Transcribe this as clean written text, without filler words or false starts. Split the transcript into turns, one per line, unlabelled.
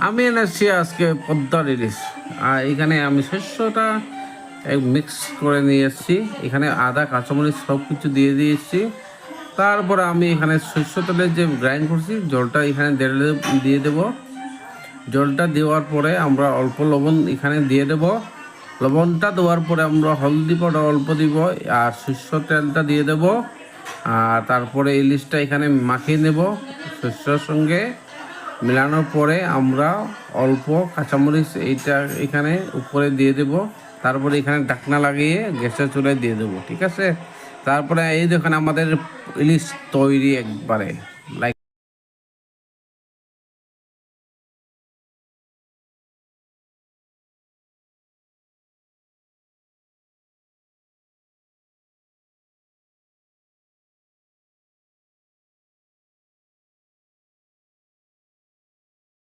আমি এনেছি আজকে পদ্মার ইলিশ। আর এখানে আমি শস্যটা মিক্স করে নিয়ে এসেছি। এখানে আদা কাঁচামরিচ সব কিছু দিয়ে দিয়েছি। তারপরে আমি এখানে শস্য তেলের যে গ্রাইন্ড করছি জলটা এখানে দিয়ে দেব। জলটা দেওয়ার পরে আমরা অল্প লবণ এখানে দিয়ে দেব। লবণটা দেওয়ার পরে আমরা হলদি পাউডার অল্প দিব, আর শস্য তেলটা দিয়ে দেব। আর তারপরে ইলিশটা এখানে মাখিয়ে নেব শস্যর সঙ্গে। মেলানোর পরে আমরা অল্প কাঁচামরিচ এইটা এখানে উপরে দিয়ে দেব। তারপরে এখানে ঢাকনা লাগিয়ে গ্যাসের চুলায় দিয়ে দেবো, ঠিক আছে। তারপরে এই দেখেন আমাদের ইলিশ তৈরি একবারে।